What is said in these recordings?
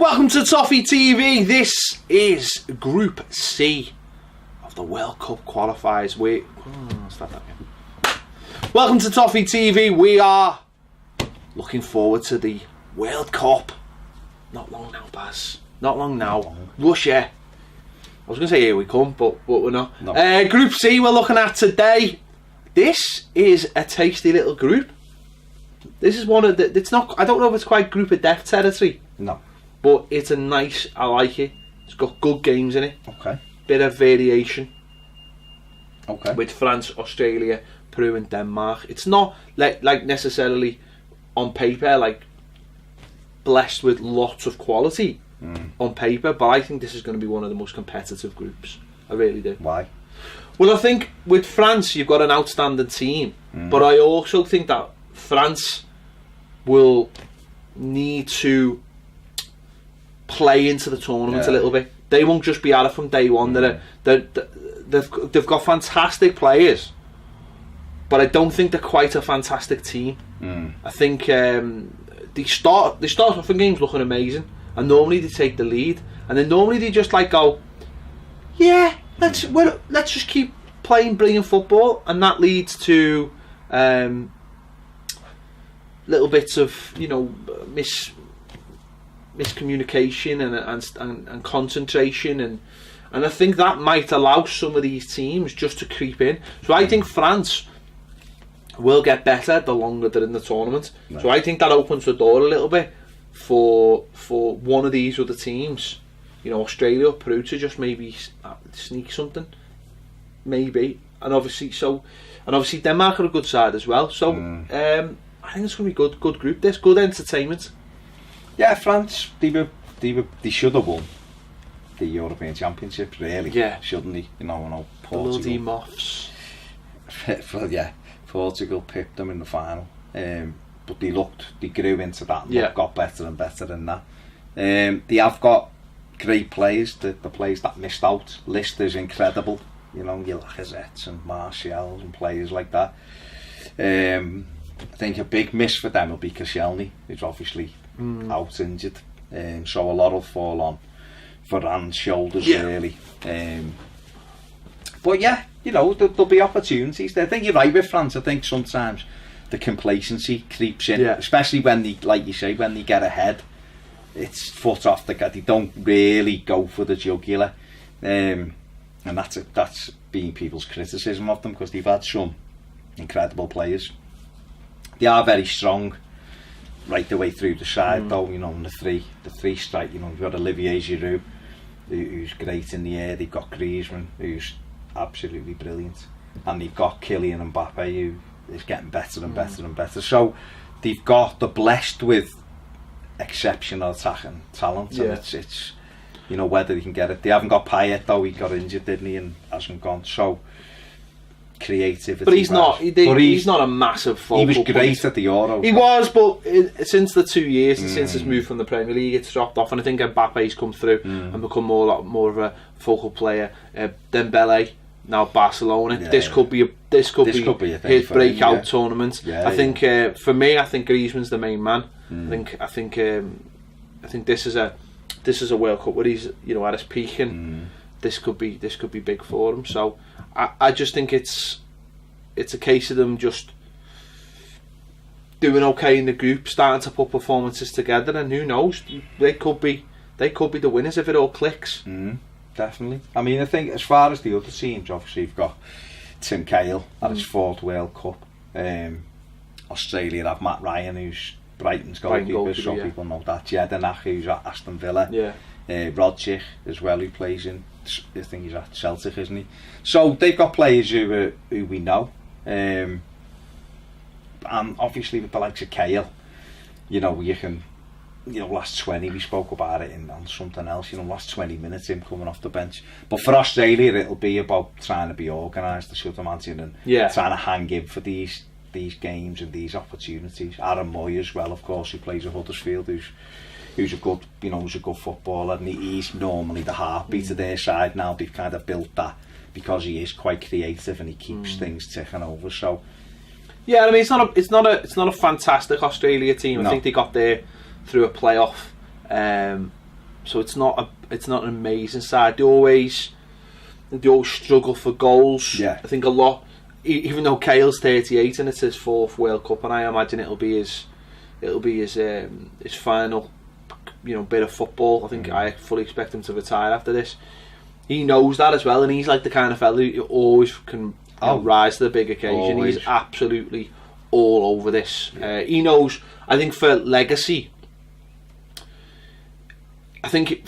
Welcome to Toffee TV. This is Group C of the World Cup qualifiers. Welcome to Toffee TV. We are looking forward to the World Cup. Not long now, Baz. Not long now. Russia. I was going to say here we come, but we're not. No. Group C we're looking at today. This is a tasty little group. This is one of the... It's not... I don't know if it's quite group of death territory. No. But it's a nice... I like it. It's got good games in it. Okay. Bit of variation. Okay. With France, Australia, Peru and Denmark. It's not like necessarily on paper like blessed with lots of quality on paper, but I think this is going to be one of the most competitive groups. I really do. Why? Well, I think with France you've got an outstanding team, but I also think that France will need to play into the tournament a little bit. They won't just be at it from day one. They've got fantastic players, but I don't think they're quite a fantastic team. I think they start off in games looking amazing, and normally they take the lead, and then normally they just like go, yeah, let's just keep playing brilliant football, and that leads to little bits of miscommunication and concentration, and I think that might allow some of these teams just to creep in. So I think France will get better the longer they're in the tournament. Right. So I think that opens the door a little bit for one of these other teams, Australia or Peru, to just maybe sneak something, maybe. And obviously Denmark are a good side as well. So I think it's going to be good group. This good entertainment. Yeah, France. They should have won the European Championship, really. Yeah, shouldn't they? Portugal. The Bloody Moths. Well, yeah, Portugal pipped them in the final. But they grew into that and got better and better than that. They have got great players, the players that missed out. List is incredible, your Lacazettes and Martials and players like that. I think a big miss for them will be Koscielny, who's obviously out injured. So a lot will fall on Varane's shoulders, really. But yeah, there'll be opportunities there. I think you're right with France. I think sometimes the complacency creeps in, especially when they, like you say, when they get ahead. It's foot off the gas. They don't really go for the jugular, and that's been people's criticism of them, because they've had some incredible players. They are very strong right the way through the side, though. In the three strike. You've got Olivier Giroud, who's great in the air. They've got Griezmann, who's absolutely brilliant, and they've got Kylian Mbappe, who is getting better and better and better. So they're blessed with exceptional attacking talent, and it's whether they can get it. They haven't got Payet, though. He got injured, didn't he, and hasn't gone. So creativity, but he's not a massive focal point. He was great at the Euros. He was, but since the 2 years and since his move from the Premier League, it's dropped off, and I think Mbappe's come through and become a lot more of a focal player. Dembele, now Barcelona. This could be his breakout tournament. I think for me, I think Griezmann's the main man. I think this is a World Cup where he's at his peak, and this could be big for him. So I just think it's a case of them just doing okay in the group, starting to put performances together, and who knows, they could be the winners if it all clicks. Definitely. I mean, I think as far as the other teams, obviously you've got Tim Cahill at his 4th World Cup. Australia have Matt Ryan, who's Brighton's goalkeeper, so people know that. Jedinak, who's at Aston Villa. Rodjic as well, who plays in, I think he's at Celtic, isn't he? So they've got players who we know, and obviously with the likes of Cahill, you can, last 20, we spoke about it on something else, last 20 minutes him coming off the bench. But for Australia, it'll be about trying to be organised, I should imagine, and trying to hang in for these games and these opportunities. Aaron Moy as well, of course, who plays at Huddersfield, who's a good, who's a good footballer, and he's normally the heartbeat of their side now. They've kind of built that because he is quite creative and he keeps things ticking over. So yeah, I mean, it's not a fantastic Australia team. No. I think they got there through a playoff. So it's not an amazing side. They always struggle for goals. Yeah. I think a lot, even though Cale's 38 and it's his 4th World Cup, and I imagine it'll be his final, bit of football. I think I fully expect him to retire after this. He knows that as well, and he's like the kind of fella who always can rise to the big occasion. Always. He's absolutely all over this. He knows. I think for legacy, I think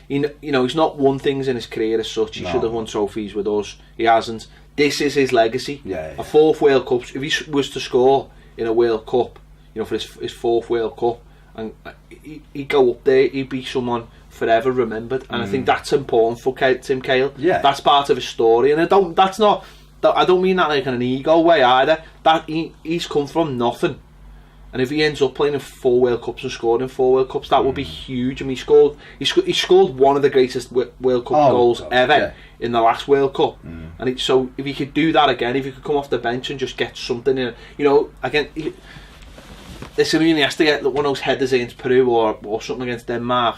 he's not won things in his career as such. He should have won trophies with us. He hasn't. This is his legacy. Yeah. A 4th World Cup. If he was to score in a World Cup, for his 4th World Cup, and he'd go up there, he'd be someone forever remembered. And I think that's important for Tim Cahill. Yeah. That's part of his story, and I don't mean that like in an ego way either. That he's come from nothing, and if he ends up playing in 4 World Cups and scored in 4 World Cups, that would be huge. I mean, he scored one of the greatest World Cup goals ever in the last World Cup, and so if he could do that again, if he could come off the bench and just get something in, again. Listen, he has to get one of those headers against Peru or something against Denmark,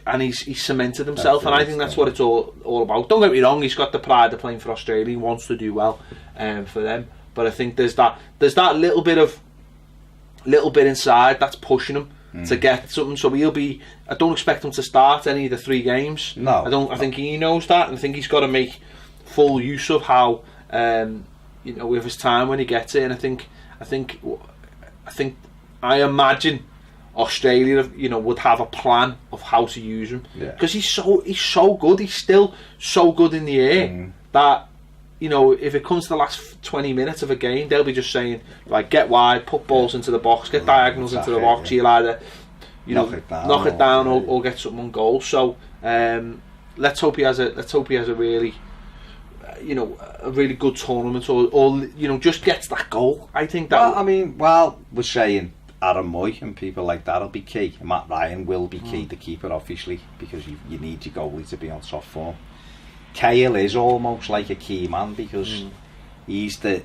and he's cemented himself, and I think that's what it's all about. Don't get me wrong, he's got the pride of playing for Australia. He wants to do well for them, but I think there's that little bit inside that's pushing him to get something. So I don't expect him to start any of the 3 games. No, I think he knows that, and I think he's got to make full use of how with his time when he gets it. And I imagine Australia, would have a plan of how to use him, because he's so good. He's still so good in the air that if it comes to the last 20 minutes of a game, they'll be just saying, like, get wide, put balls into the box, get diagonals into the box. You'll either knock it down or get something on goal. So let's hope he has a really a really good tournament, or just gets that goal. I think that. We're saying Aaron Moy and people like that'll be key. Matt Ryan will be key, the keeper, obviously, because you need your goalie to be on top form. Cahill is almost like a key man, because he's the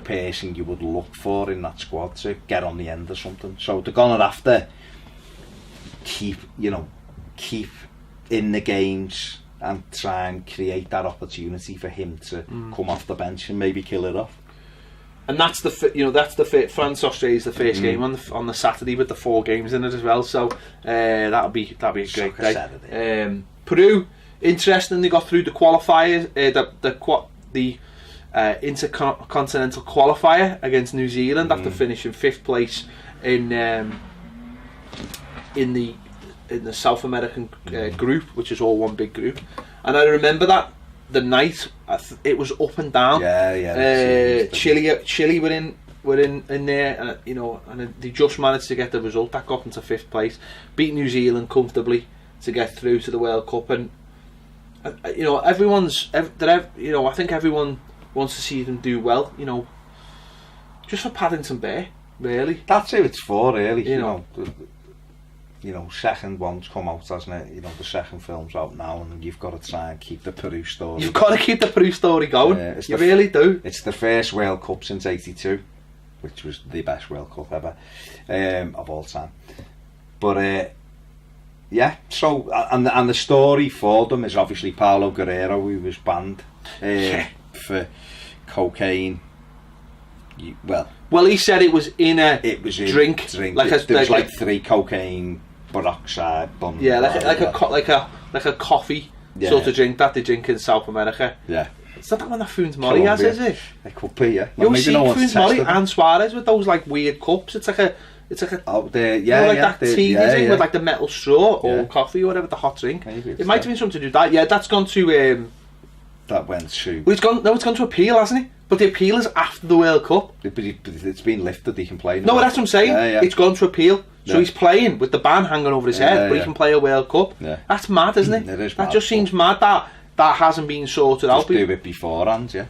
person you would look for in that squad to get on the end of something. So they're gonna have to keep in the games and try and create that opportunity for him to come off the bench and maybe kill it off. And that's France Australia's the first game on the Saturday with the 4 games in it as well. So that'll be a great day. Peru, interesting, they got through the qualifiers, the intercontinental qualifier against New Zealand after finishing 5th place in the South American group, which is all one big group. And I remember that the night it was up and down. Chile were in there, and they just managed to get the result that got them to 5th place, beat New Zealand comfortably to get through to the World Cup. And I think everyone wants to see them do well, just for Paddington Bear, really. That's who it's for, really. Second one's come out, hasn't it? The second film's out now, and you've got to try and keep the Peru story. You've got to keep the Peru story going. You really do. It's the first World Cup since '82, which was the best World Cup ever of all time. But so and the story for them is obviously Paulo Guerrero, who was banned for cocaine. Well, he said it was in a drink. There was like 3 cocaine peroxide buns. Yeah, like a coffee sort of drink that they drink in South America. Yeah. It's not that one that Funes Mori has, is it? It could be, yeah. You'll see Funes Mori and Suarez with those like weird cups. It's like a that tea drink with like the metal straw or coffee or whatever, the hot drink. It might have been something to do with that. Yeah, that's gone to that went to. Well, it's gone to appeal, hasn't it? But the appeal is after the World Cup. But it's been lifted. He can play. No, that's what I'm saying. It's gone to appeal. So he's playing with the ban hanging over his head, but he can play a World Cup. Yeah. That's mad, isn't it? It is. That just seems mad that hasn't been sorted out. Just do it beforehand, yeah.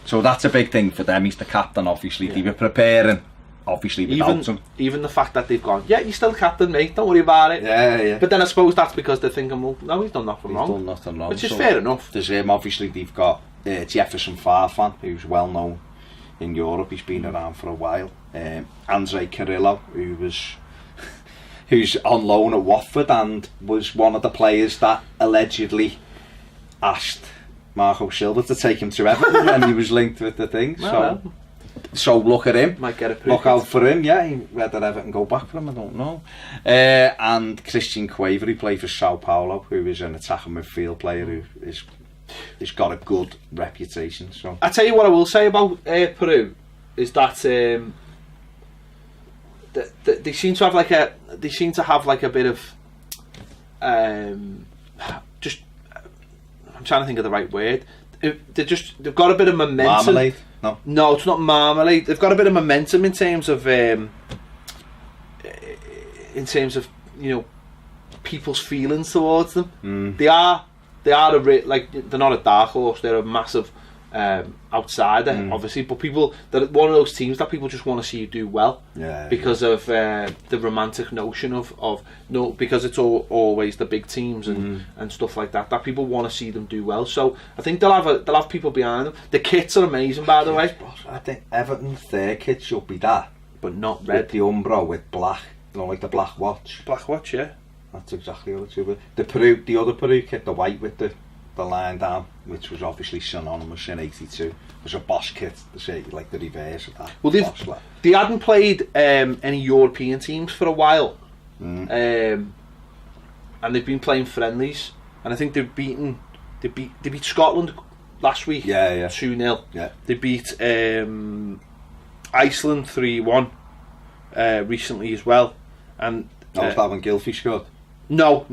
So that's a big thing for them. He's the captain, obviously. They were preparing, obviously, without him. Even the fact that they've gone, yeah, you're still captain, mate. Don't worry about it. Yeah. But then I suppose that's because they're thinking, well, no, he's done nothing wrong. He's done nothing wrong. Which is fair enough. There's him. Obviously, they've got Jefferson Farfan, who's well known in Europe. He's been around for a while. Andre Carrillo, who was who's on loan at Watford and was one of the players that allegedly asked Marco Silva to take him to Everton when he was linked with the thing. So look at him. Might get a look out for him. Yeah, whether Everton go back for him, I don't know. And Christian Cueva, who played for Sao Paulo, who is an attacking midfield player who is got a good reputation. So I tell you what I will say about Peru is that they seem to have like a bit of just I'm trying to think of the right word. They've got a bit of momentum. Marmalade? No, it's not marmalade. They've got a bit of momentum in terms of people's feelings towards them. They are they're not a dark horse. They're a massive outsider, obviously, but they're one of those teams that people just want to see you do well, because of the romantic notion of because it's always the big teams and stuff like that people want to see them do well. So I think they'll have people behind them. The kits are amazing, by the way. I think Everton's their kit should be that, but not red. With the Umbro with black, like the black watch. Black watch, yeah. That's exactly what it should be. The other Peru kit, the white with the line down, which was obviously synonymous in '82, was a Bosch kit, to say like the reverse of that. Well, they hadn't played any European teams for a while, and they've been playing friendlies, and I think they beat Scotland last week. 2-0. Yeah. They beat Iceland 3-1 recently as well, and was that when Gylfi scored? No,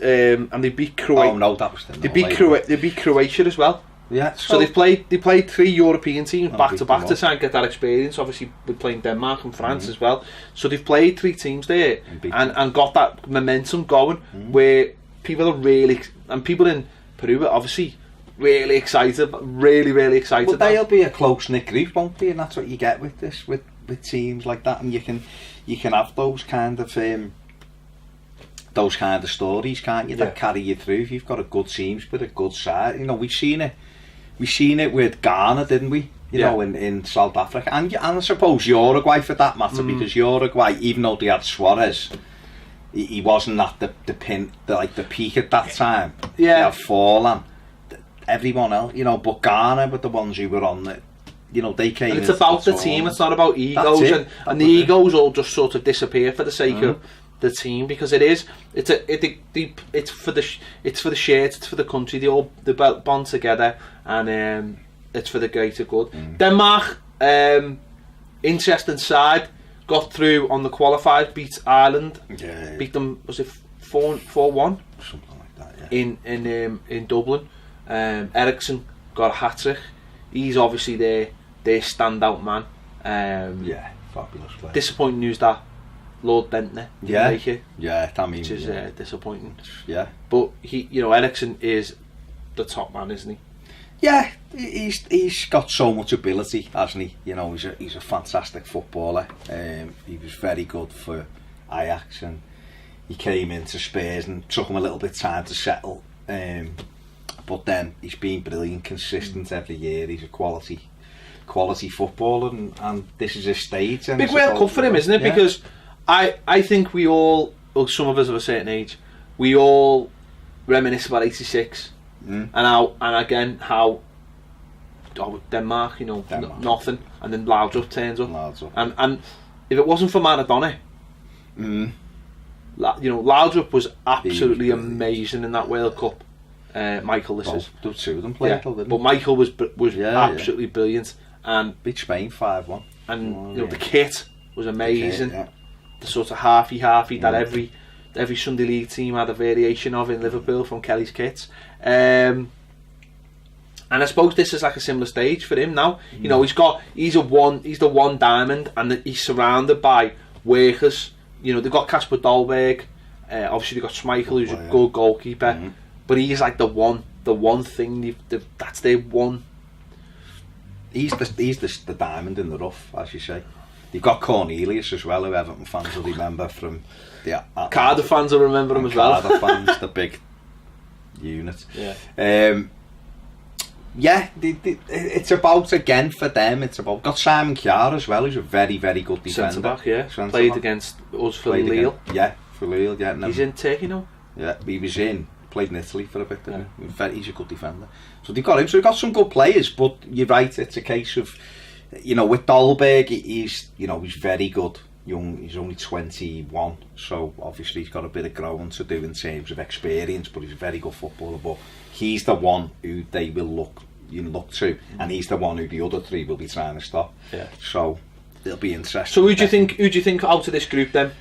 and they beat Croatia. Oh no, that was they beat Croatia as well. Yeah. So they played 3 European teams back to back to try and get that experience. Obviously, we're playing Denmark and France as well. So they've played 3 teams there and got that momentum going where people are people in Peru are obviously really excited, really excited. Well, they'll be a close knit group, won't they? And that's what you get with this, with teams like that, and you can have those kind of stories, can't you? That carry you through if you've got a good team with a good side. You know, we've seen it with Ghana, didn't we? You know, in South Africa, and I suppose Uruguay for that matter, because Uruguay, even though they had Suarez, he wasn't at the peak at that time. They had fallen. Everyone else, you know, but Ghana were the ones who were on the. You know, they came. And it's about the team. It's not about egos, and the egos all just sort of disappear for the sake of the team, because it's for the shirt, it's for the country. They bond together, and it's for the greater good. Denmark, interesting side, got through on the qualified, beat Ireland, beat them, was it 4-1, something like that, in Dublin. Ericsson got a hat-trick. He's obviously their standout man. Fabulous player. Disappointing news that Lord Bentner didn't make it. Which is disappointing. Yeah. But Ericsson is the top man, isn't he? Yeah, he's got so much ability, hasn't he? You know, he's a fantastic footballer. He was very good for Ajax, and he came into Spurs and took him a little bit of time to settle. But then he's been brilliant, consistent every year. He's a quality footballer, and this is his stage. Big World Cup for him, isn't it? Yeah. Because I think we all, well, some of us of a certain age, we all reminisce about '86 and how Denmark, nothing, and then Laudrup turns up. And if it wasn't for Maradona, Laudrup was absolutely amazing in that World Cup. Michael, the two of them played, but Michael was absolutely brilliant, and beat Spain 5-1. And the kit was amazing. The sort of halfy that every Sunday League team had a variation of in Liverpool from Kelly's kits. And I suppose this is like a similar stage for him now. You know, he's the one diamond, and he's surrounded by workers. You know, they've got Kasper Dolberg. Obviously, they've got Schmeichel, who's a good goalkeeper. But he's like the one thing. That's their one. He's the diamond in the rough, as you say. You've got Cornelius as well, who Everton fans will remember from the Cardiff fans will remember him as well. Cardiff fans, the big unit. It's about, again, for them. It's about, got Simon Kjaer as well, who's a very, very good defender. Centre back, played against us for Lille. For Khalil, yeah. He's in Turkey now. Yeah, he was played in Italy for a bit. He's a good defender. So they've got him. So they've got some good players, but you're right, it's a case of, with Dolberg, he's very good. Young, he's only 21, so obviously he's got a bit of growing to do in terms of experience, but he's a very good footballer. But he's the one who they will look to, and he's the one who the other three will be trying to stop. Yeah. So it'll be interesting. So who do you think out of this group then?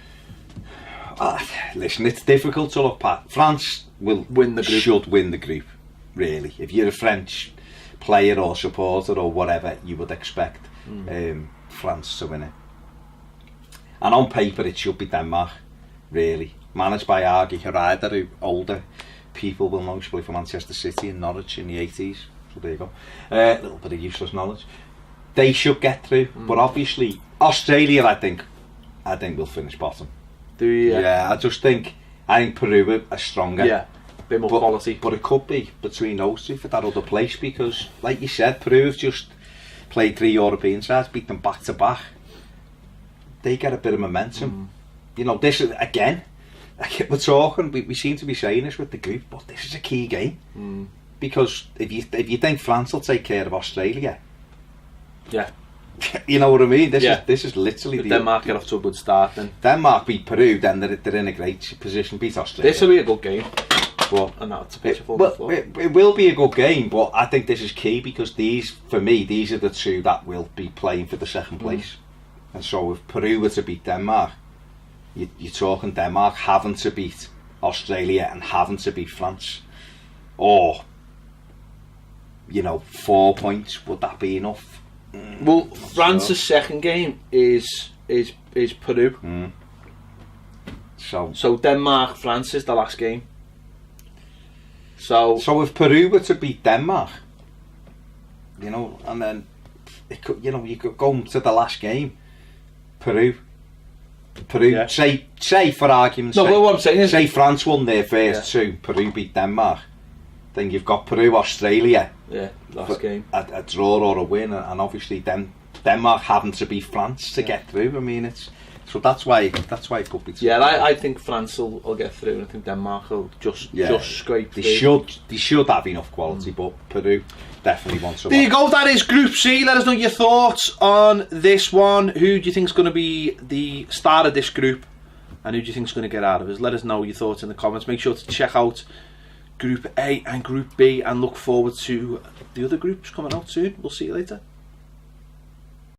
Listen, it's difficult to look past. France will win the group. Should win the group, really. If you're a French player or supporter or whatever, you would expect France to win it. And on paper, it should be Denmark, really. Managed by Argy Harada, who older people will know. She played for Manchester City and Norwich in the 80s. So there you go. A little bit of useless knowledge. They should get through, but obviously Australia, I think will finish bottom. Do you? Yeah, I think Peru are stronger. Yeah, a bit more quality. But it could be between those two for that other place, because, like you said, Peru have just played 3 European sides, beat them back to back. They get a bit of momentum. This is, again, we're talking, we seem to be saying this with the group, but this is a key game. Because if you think France will take care of Australia, yeah, you know what I mean? This is literally if Denmark get off to a good start, then Denmark beat Peru, then they're in a great position. Beat Australia. This will be a good game. And that's a picture for the floor. It will be a good game, but I think this is key, because these are the two that will be playing for the second place. And so if Peru were to beat Denmark, you're talking Denmark having to beat Australia and having to beat France, or 4 points. Would that be enough? Well, France's second game is Peru. So Denmark France is the last game. So if Peru were to beat Denmark, and then it could, you could go to the last game. Peru, yeah. say for argument's sake. No, but what I'm saying is, say France won their first two, Peru beat Denmark. Then you've got Peru, Australia. Yeah, last game. A draw or a win, and obviously Denmark having to beat France to get through. I mean, that's why it could be. Yeah, I think France will get through, and I think Denmark will just scrape through. They should have enough quality, but Peru definitely wants to. There you go. That is Group C. Let us know your thoughts on this one. Who do you think is going to be the star of this group, and who do you think is going to get out of it? Let us know your thoughts in the comments. Make sure to check out Group A and Group B, and look forward to the other groups coming out soon. We'll see you later.